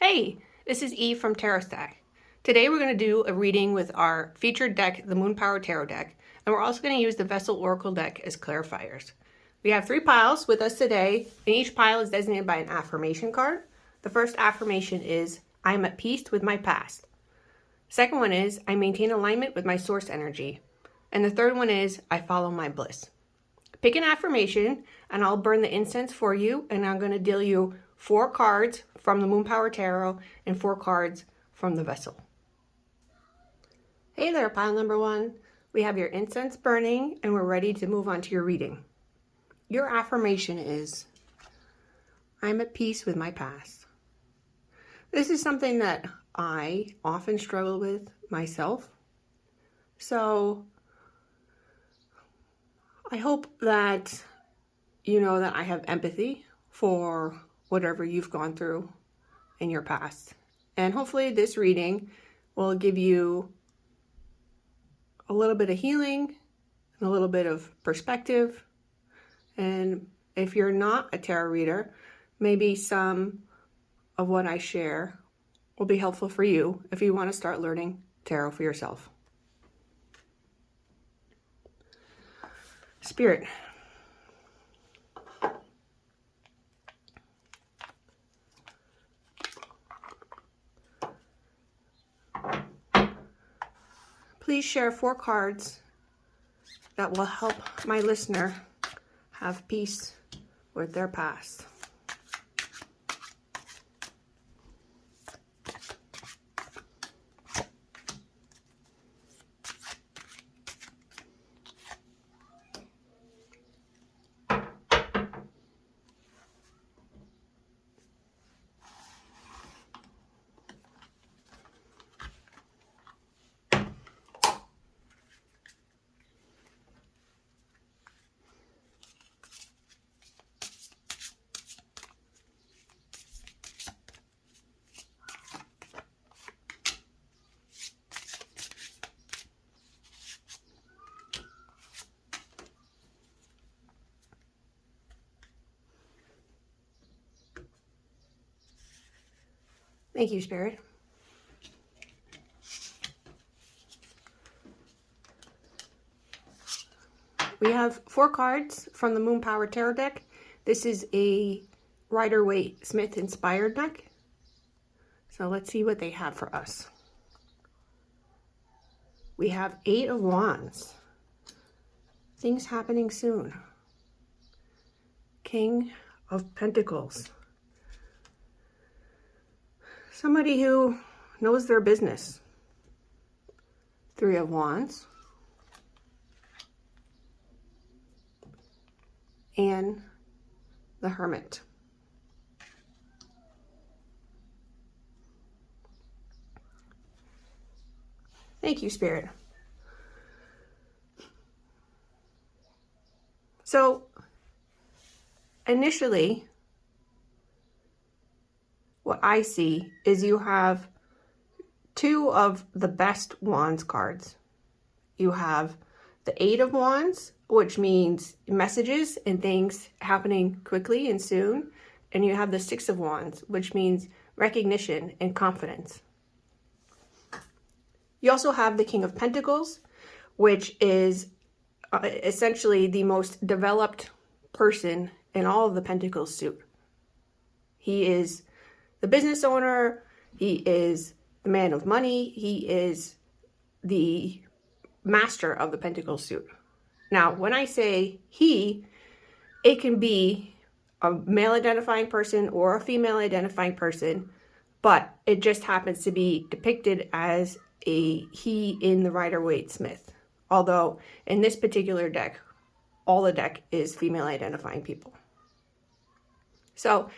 Hey, this is Eve from Tarot Stack. Today we're going to do a reading with our featured deck, the Moon Power Tarot deck, and we're also going to use the Vessel Oracle deck as clarifiers. We have 3 piles with us today, and each pile is designated by an affirmation card. The first affirmation is, I am at peace with my past. Second one is, I maintain alignment with my source energy. And the third one is, I follow my bliss. Pick an affirmation, and I'll burn the incense for you, and I'm going to deal you 4 cards from the Moon Power Tarot and 4 cards from the Vessel. Hey there, pile number 1. We have your incense burning, and we're ready to move on to your reading. Your affirmation is, I'm at peace with my past. This is something that I often struggle with myself. So I hope that you know that I have empathy for whatever you've gone through in your past. And hopefully this reading will give you a little bit of healing, and a little bit of perspective. And if you're not a tarot reader, maybe some of what I share will be helpful for you if you want to start learning tarot for yourself. Spirit, please share 4 cards that will help my listener have peace with their past. Thank you, Spirit. We have 4 cards from the Moon Power Tarot deck. This is a Rider-Waite Smith inspired deck. So let's see what they have for us. We have 8 of Wands. Things happening soon. King of Pentacles. Somebody who knows their business. 3 of Wands. And the Hermit. Thank you, Spirit. So, initially, what I see is you have 2 of the best Wands cards. You have the 8 of Wands, which means messages and things happening quickly and soon. And you have the 6 of Wands, which means recognition and confidence. You also have the King of Pentacles, which is essentially the most developed person in all of the Pentacles suit. He is the business owner, he is the man of money, he is the master of the Pentacles suit. Now, when I say he, it can be a male identifying person or a female identifying person, but it just happens to be depicted as a he in the Rider-Waite Smith. Although in this particular deck, all the deck is female identifying people. So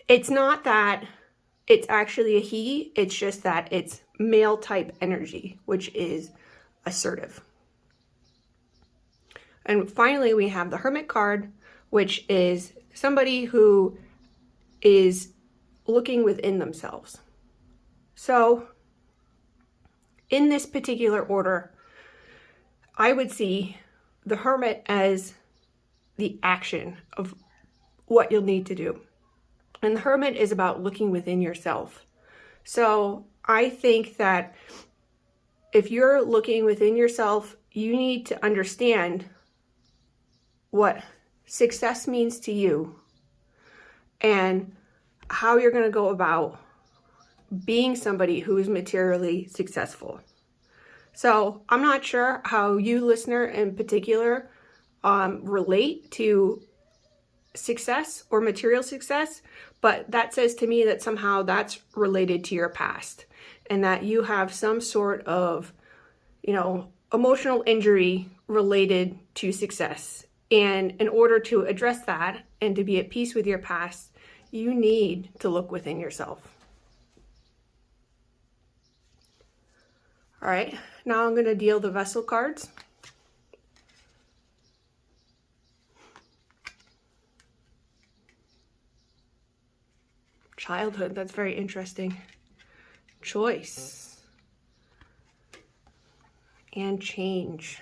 it's not that it's actually a he, it's just that it's male type energy, which is assertive. And finally, we have the Hermit card, which is somebody who is looking within themselves. So in this particular order, I would see the Hermit as the action of what you'll need to do. And the Hermit is about looking within yourself. So I think that if you're looking within yourself, you need to understand what success means to you and how you're going to go about being somebody who is materially successful. So I'm not sure how you, listener in particular, relate to success or material success, but that says to me that somehow that's related to your past and that you have some sort of, emotional injury related to success. And in order to address that and to be at peace with your past, you need to look within yourself. All right, now I'm going to deal the vessel cards. Childhood, that's very interesting. Choice. And change.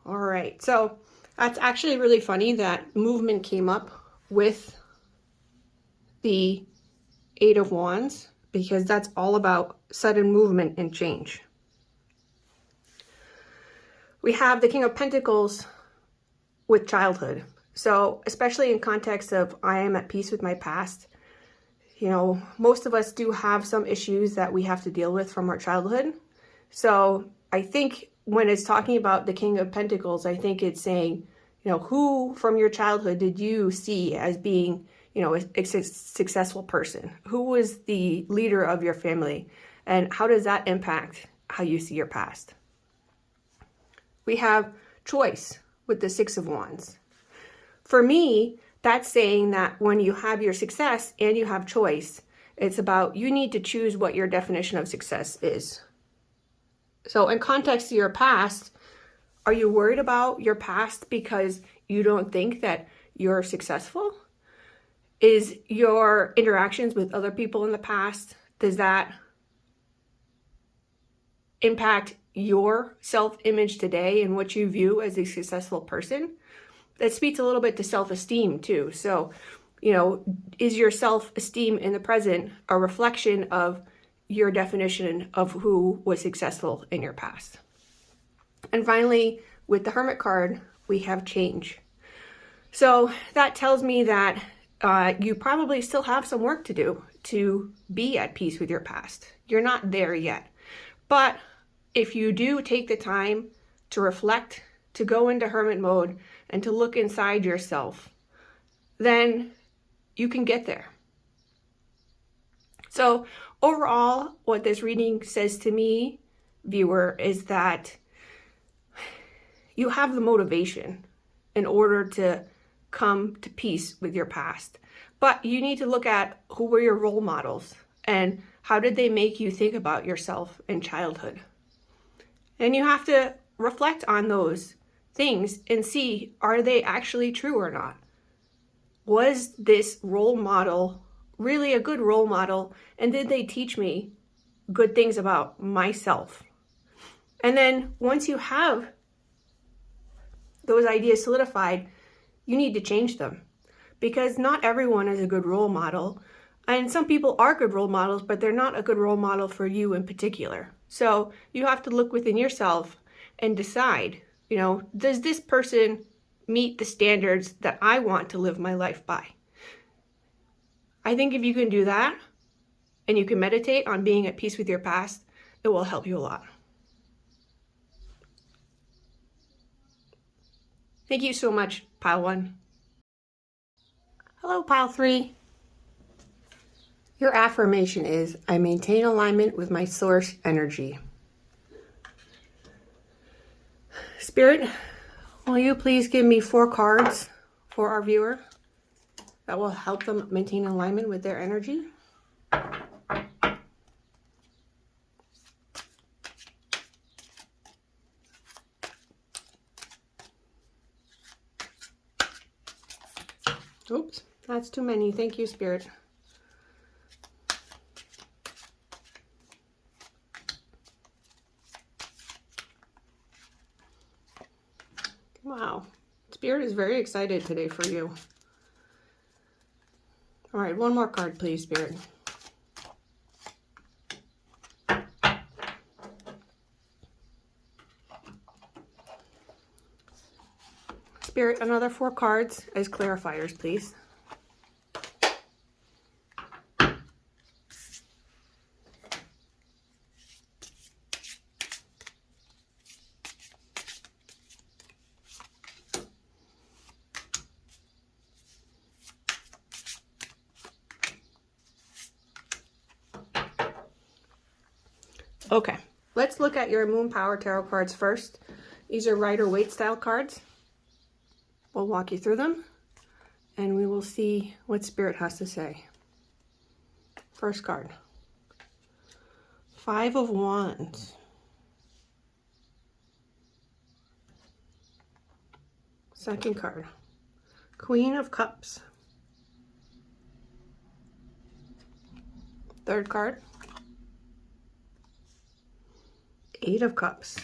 All right, so that's actually really funny that movement came up with the Eight of Wands, because that's all about sudden movement and change. We have the King of Pentacles with childhood. So especially in context of I am at peace with my past, most of us do have some issues that we have to deal with from our childhood. So I think when it's talking about the King of Pentacles, I think it's saying, who from your childhood did you see as being, a successful person? Who was the leader of your family? And how does that impact how you see your past? We have choice with the Six of Wands. For me, that's saying that when you have your success and you have choice, it's about you need to choose what your definition of success is. So in context to your past, are you worried about your past because you don't think that you're successful? Is your interactions with other people in the past, does that impact your self-image today and what you view as a successful person? That speaks a little bit to self-esteem too. So, is your self-esteem in the present a reflection of your definition of who was successful in your past? And finally, with the Hermit card, we have change. So that tells me that you probably still have some work to do to be at peace with your past. You're not there yet. But if you do take the time to reflect, to go into hermit mode, and to look inside yourself, then you can get there. So overall, what this reading says to me, viewer, is that you have the motivation in order to come to peace with your past. But you need to look at who were your role models and how did they make you think about yourself in childhood. And you have to reflect on those things and see, are they actually true or not? Was this role model really a good role model? And did they teach me good things about myself? And then once you have those ideas solidified, you need to change them, because not everyone is a good role model. And some people are good role models, but they're not a good role model for you in particular. So you have to look within yourself and decide, does this person meet the standards that I want to live my life by? I think if you can do that and you can meditate on being at peace with your past, it will help you a lot. Thank you so much, Pile 1. Hello, Pile 3. Your affirmation is, I maintain alignment with my source energy. Spirit, will you please give me 4 cards for our viewer that will help them maintain alignment with their energy? Oops, that's too many. Thank you, Spirit. Wow, Spirit is very excited today for you. All right, one more card, please, Spirit. Spirit, another 4 cards as clarifiers, please. Okay, let's look at your Moon Power Tarot cards first. These are Rider-Waite style cards. We'll walk you through them, and we will see what Spirit has to say. First card, 5 of Wands. Second card, Queen of Cups. Third card, 8 of Cups.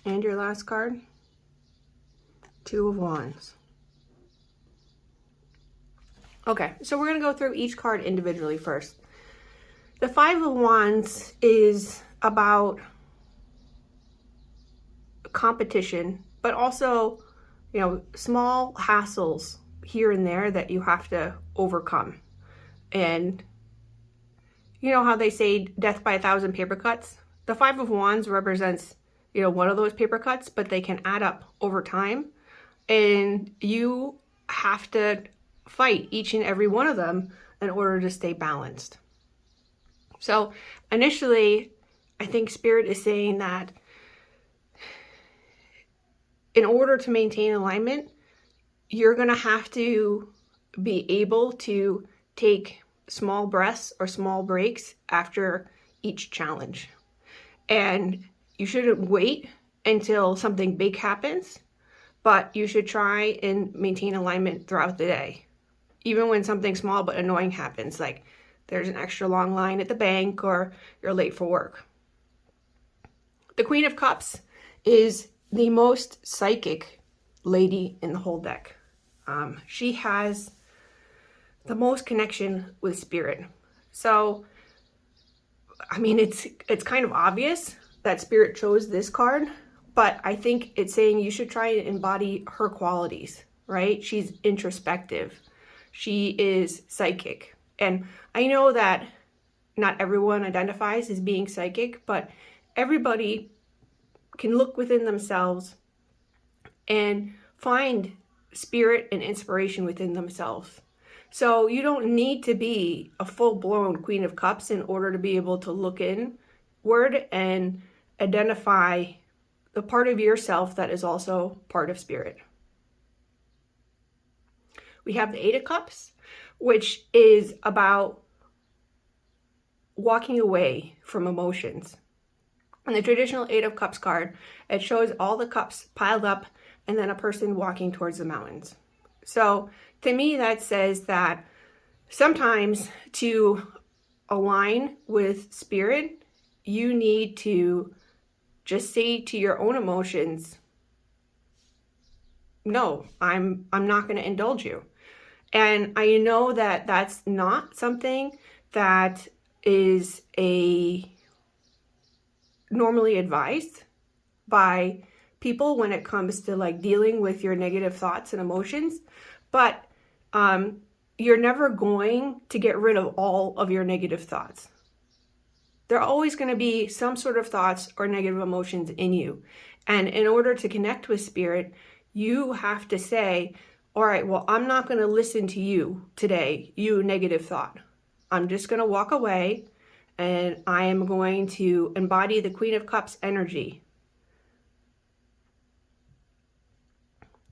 And your last card, 2 of Wands. Okay, so we're going to go through each card individually first. The 5 of Wands is about competition, but also, you know, small hassles here and there that you have to overcome. And you know how they say death by 1,000 paper cuts? The 5 of Wands represents, you know, one of those paper cuts, but they can add up over time. And you have to fight each and every one of them in order to stay balanced. So initially, I think Spirit is saying that in order to maintain alignment, you're going to have to be able to take small breaths or small breaks after each challenge. And you shouldn't wait until something big happens, but you should try and maintain alignment throughout the day. Even when something small but annoying happens, like there's an extra long line at the bank or you're late for work. The Queen of Cups is the most psychic lady in the whole deck. She has the most connection with Spirit. So, I mean, it's kind of obvious that Spirit chose this card, but I think it's saying you should try and embody her qualities, right? She's introspective. She is psychic. And I know that not everyone identifies as being psychic, but everybody can look within themselves and find spirit and inspiration within themselves. So you don't need to be a full-blown Queen of Cups in order to be able to look inward and identify the part of yourself that is also part of Spirit. We have the 8 of Cups, which is about walking away from emotions. In the traditional 8 of Cups card, it shows all the cups piled up and then a person walking towards the mountains. So to me, that says that sometimes to align with Spirit, you need to just say to your own emotions, no, I'm not going to indulge you. And I know that that's not something that is normally advised by people when it comes to like dealing with your negative thoughts and emotions, but you're never going to get rid of all of your negative thoughts. There are always going to be some sort of thoughts or negative emotions in you. And in order to connect with Spirit, you have to say, all right, well, I'm not going to listen to you today, you negative thought. I'm just going to walk away and I am going to embody the Queen of Cups energy.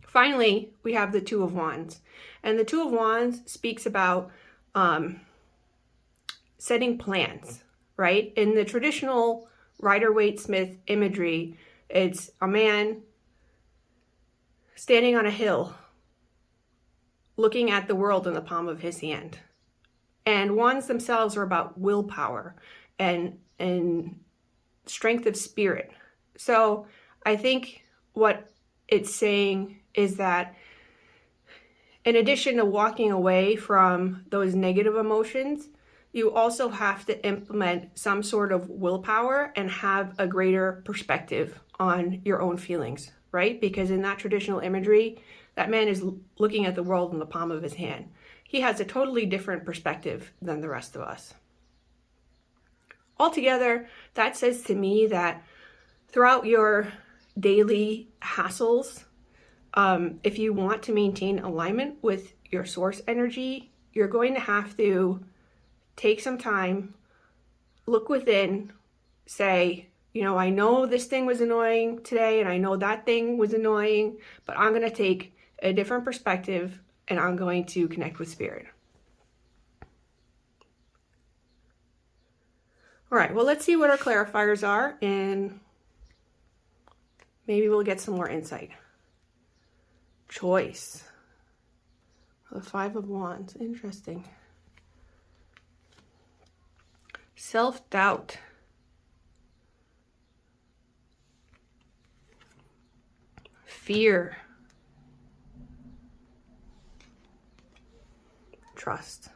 Finally, we have the 2 of Wands. And the 2 of Wands speaks about setting plans, right? In the traditional Rider-Waite-Smith imagery, it's a man standing on a hill, looking at the world in the palm of his hand. And wands themselves are about willpower and strength of spirit. So I think what it's saying is that In addition to walking away from those negative emotions, you also have to implement some sort of willpower and have a greater perspective on your own feelings, right? Because in that traditional imagery, that man is looking at the world in the palm of his hand. He has a totally different perspective than the rest of us. Altogether, that says to me that throughout your daily hassles, if you want to maintain alignment with your source energy, you're going to have to take some time, look within, say, I know this thing was annoying today and I know that thing was annoying, but I'm going to take a different perspective and I'm going to connect with spirit. All right, well, let's see what our clarifiers are and maybe we'll get some more insight. Choice. The 5 of Wands. Interesting. Self-doubt. Fear. Trust.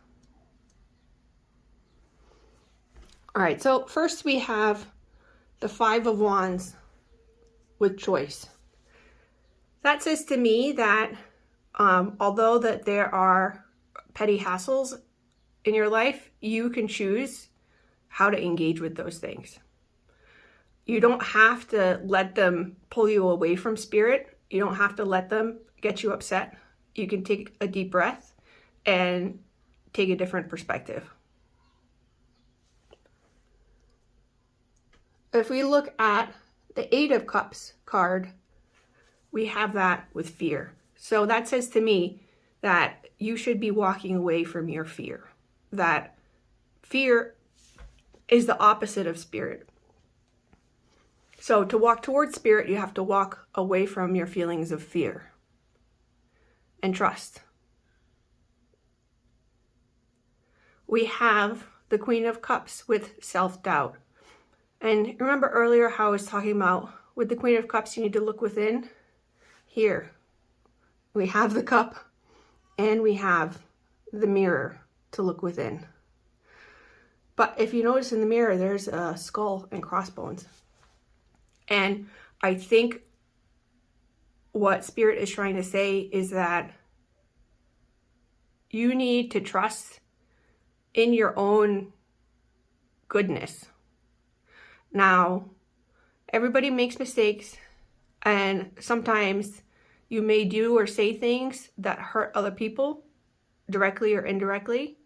All right, so first we have the 5 of Wands with choice. That says to me that although that there are petty hassles in your life, you can choose how to engage with those things. You don't have to let them pull you away from spirit. You don't have to let them get you upset. You can take a deep breath and take a different perspective. If we look at the 8 of Cups card, we have that with fear. So that says to me that you should be walking away from your fear. That fear is the opposite of spirit. So to walk towards spirit, you have to walk away from your feelings of fear and trust. We have the Queen of Cups with self-doubt. And remember earlier how I was talking about with the Queen of Cups, you need to look within. Here, we have the cup and we have the mirror to look within. But if you notice in the mirror, there's a skull and crossbones. And I think what Spirit is trying to say is that you need to trust in your own goodness. Now, everybody makes mistakes, and sometimes you may do or say things that hurt other people directly or indirectly.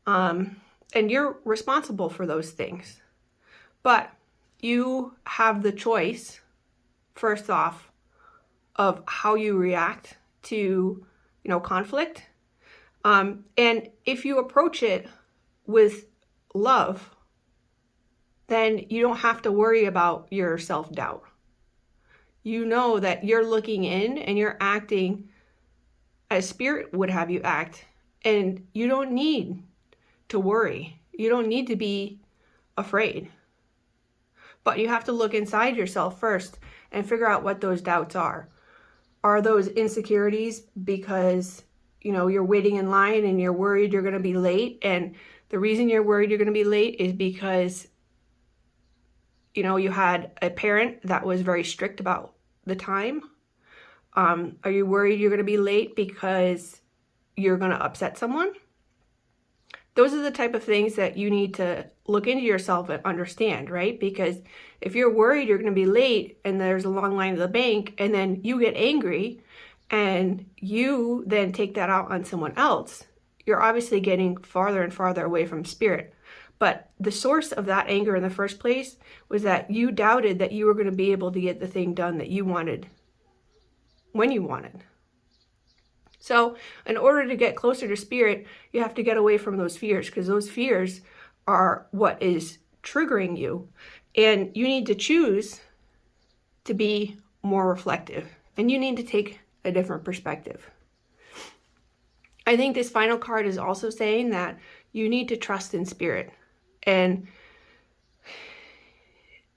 And you're responsible for those things. But you have the choice, first off, of how you react to, conflict. And if you approach it with love, then you don't have to worry about your self-doubt. You know that you're looking in and you're acting as spirit would have you act. And you don't need to worry. You don't need to be afraid. But you have to look inside yourself first and figure out what those doubts are. Are those insecurities because, you're waiting in line and you're worried you're going to be late? And the reason you're worried you're going to be late is because you had a parent that was very strict about the time. Are you worried you're going to be late because you're going to upset someone? Those are the type of things that you need to look into yourself and understand, right? Because if you're worried you're going to be late and there's a long line at the bank and then you get angry and you then take that out on someone else, you're obviously getting farther and farther away from spirit. But the source of that anger in the first place was that you doubted that you were going to be able to get the thing done that you wanted when you wanted. So in order to get closer to spirit, you have to get away from those fears, because those fears are what is triggering you. And you need to choose to be more reflective. And you need to take a different perspective. I think this final card is also saying that you need to trust in spirit. And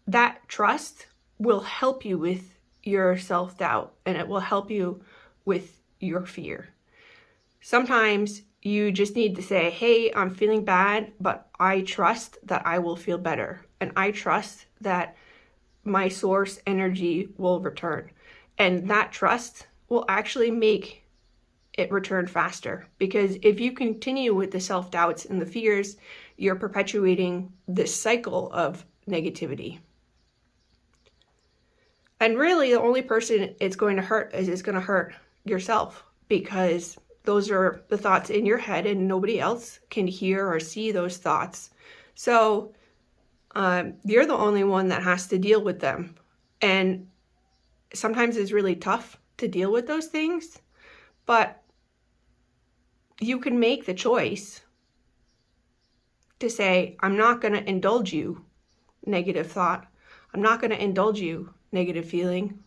that trust will help you with your self-doubt, and it will help you with your fear. Sometimes you just need to say, hey, I'm feeling bad, but I trust that I will feel better. And I trust that my source energy will return. And that trust will actually make it return faster. Because if you continue with the self-doubts and the fears, you're perpetuating this cycle of negativity. And really, the only person it's going to hurt is it's going to hurt yourself, because those are the thoughts in your head and nobody else can hear or see those thoughts. So you're the only one that has to deal with them. And sometimes it's really tough to deal with those things, but you can make the choice to say, I'm not going to indulge you negative thought. I'm not going to indulge you negative feeling.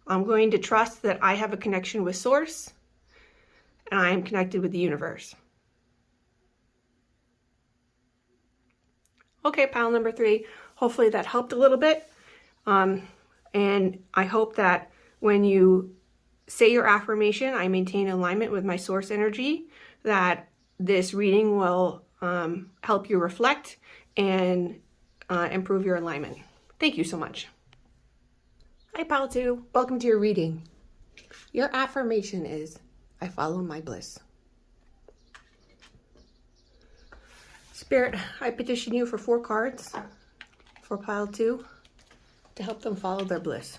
I'm going to trust that I have a connection with source and I am connected with the universe. Okay, pile number 3. Hopefully that helped a little bit. And I hope that when you say your affirmation, I maintain alignment with my source energy, that this reading will help you reflect and improve your alignment. Thank you so much. Hi, pile 2. Welcome to your reading. Your affirmation is, I follow my bliss. Spirit, I petition you for 4 cards for pile 2 to help them follow their bliss.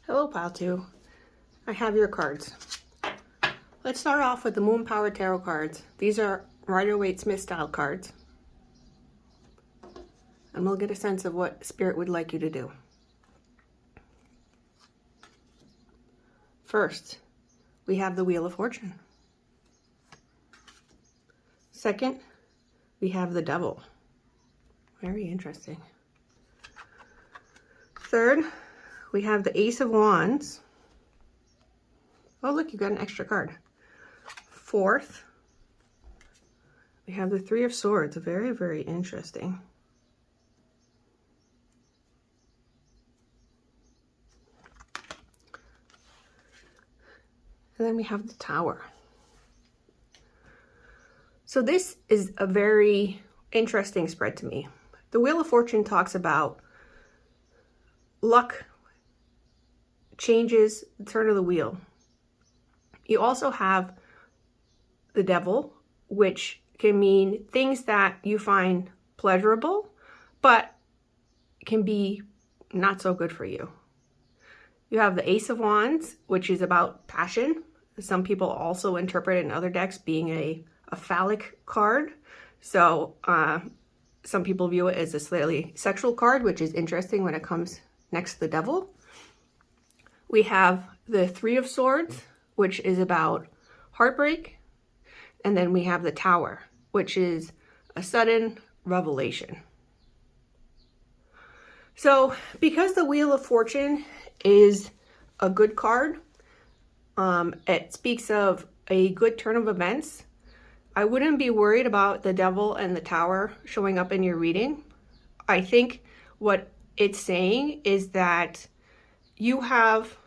Hello, pile 2. I have your cards. Let's start off with the Moon Power Tarot cards. These are Rider-Waite-Smith style cards. And we'll get a sense of what Spirit would like you to do. First, we have the Wheel of Fortune. Second, we have the Devil. Very interesting. Third, we have the Ace of Wands. Oh, look, you got an extra card. Fourth, we have the Three of Swords. Very, very interesting. And then we have the Tower. So this is a very interesting spread to me. The Wheel of Fortune talks about luck changes, the turn of the wheel. You also have the Devil, which can mean things that you find pleasurable, but can be not so good for you. You have the Ace of Wands, which is about passion. Some people also interpret it in other decks being a phallic card. So some people view it as a slightly sexual card, which is interesting when it comes next to the Devil. We have the Three of Swords, which is about heartbreak. And then we have the Tower, which is a sudden revelation. So because the Wheel of Fortune is a good card, it speaks of a good turn of events, I wouldn't be worried about the Devil and the Tower showing up in your reading. I think what it's saying is that you have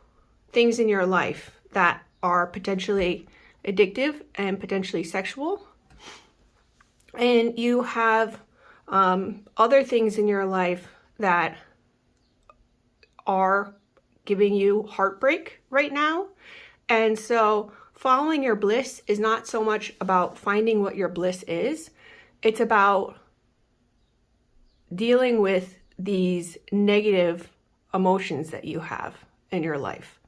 things in your life that are potentially addictive and potentially sexual. And you have other things in your life that are giving you heartbreak right now. And so following your bliss is not so much about finding what your bliss is. It's about dealing with these negative emotions that you have in your life.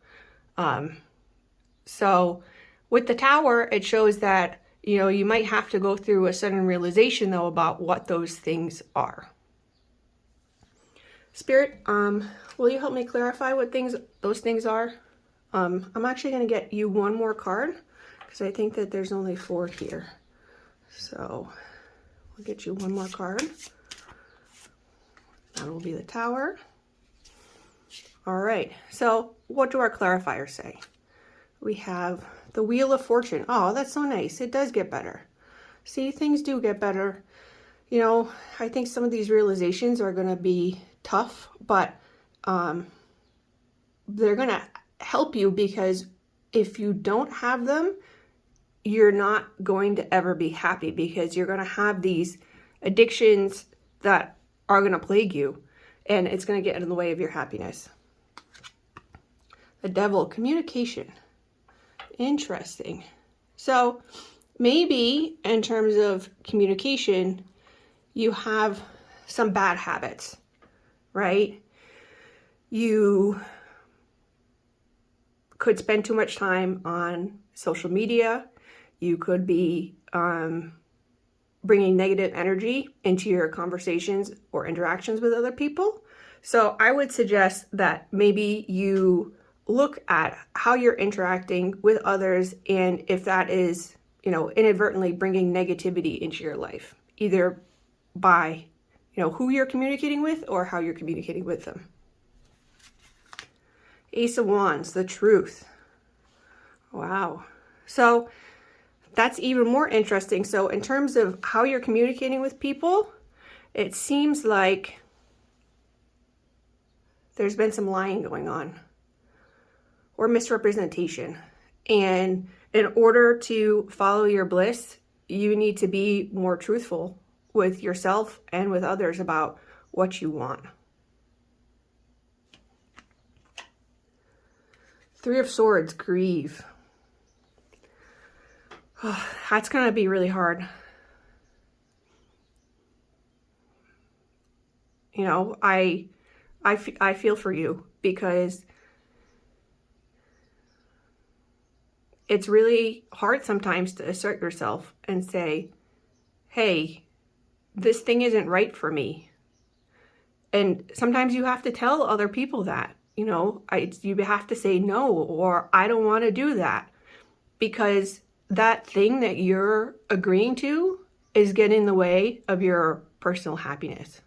So with the Tower, it shows that, you know, you might have to go through a sudden realization though about what those things are. Spirit, will you help me clarify what those things are? I'm actually going to get you one more card because I think that there's only 4 here. So we'll get you one more card. That will be the Tower. All right, so what do our clarifiers say? We have the Wheel of Fortune. Oh, that's so nice. It does get better. See, things do get better. You know, I think some of these realizations are going to be tough, but they're going to help you, because if you don't have them, you're not going to ever be happy, because you're going to have these addictions that are going to plague you, and it's going to get in the way of your happiness. The Devil, communication. Interesting. So maybe in terms of communication, you have some bad habits, right? You could spend too much time on social media. You could be bringing negative energy into your conversations or interactions with other people. So I would suggest that maybe you look at how you're interacting with others, and if that is, you know, inadvertently bringing negativity into your life, either by, you know, who you're communicating with or how you're communicating with them. Ace of Wands, the Truth. Wow. So that's even more interesting. So in terms of how you're communicating with people, it seems like there's been some lying going on or misrepresentation. And in order to follow your bliss, you need to be more truthful with yourself and with others about what you want. 3 of Swords, grieve. Oh, that's going to be really hard. You know, I feel for you, because it's really hard sometimes to assert yourself and say, hey, this thing isn't right for me. And sometimes you have to tell other people that, you know, you have to say no, or I don't want to do that, because that thing that you're agreeing to is getting in the way of your personal happiness.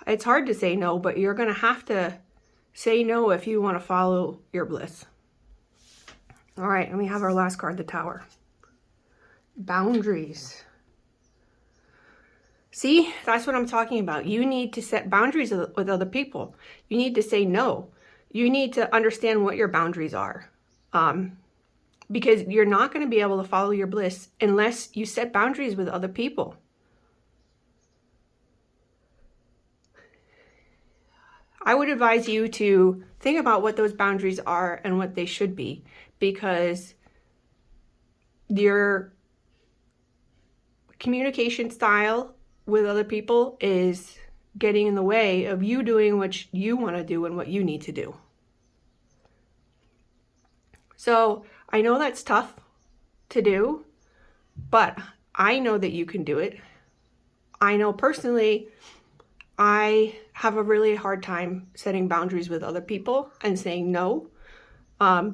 It's hard to say no, but you're going to have to say no if you want to follow your bliss. All right, and we have our last card, the Tower. Boundaries. See, that's what I'm talking about. You need to set boundaries with other people. You need to say no. You need to understand what your boundaries are. Because you're not going to be able to follow your bliss unless you set boundaries with other people. I would advise you to think about what those boundaries are and what they should be, because your communication style with other people is getting in the way of you doing what you want to do and what you need to do. So I know that's tough to do, but I know that you can do it. I know personally, I have a really hard time setting boundaries with other people and saying no,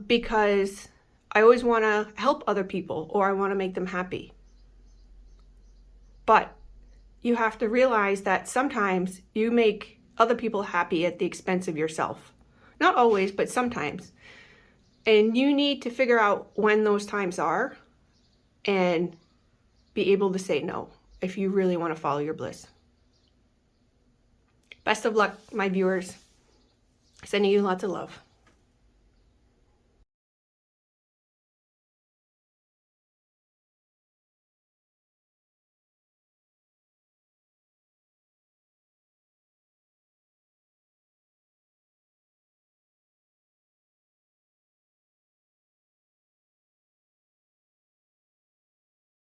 because I always want to help other people, or I want to make them happy. But you have to realize that sometimes you make other people happy at the expense of yourself. Not always, but sometimes. And you need to figure out when those times are and be able to say no if you really want to follow your bliss. Best of luck, my viewers. Sending you lots of love.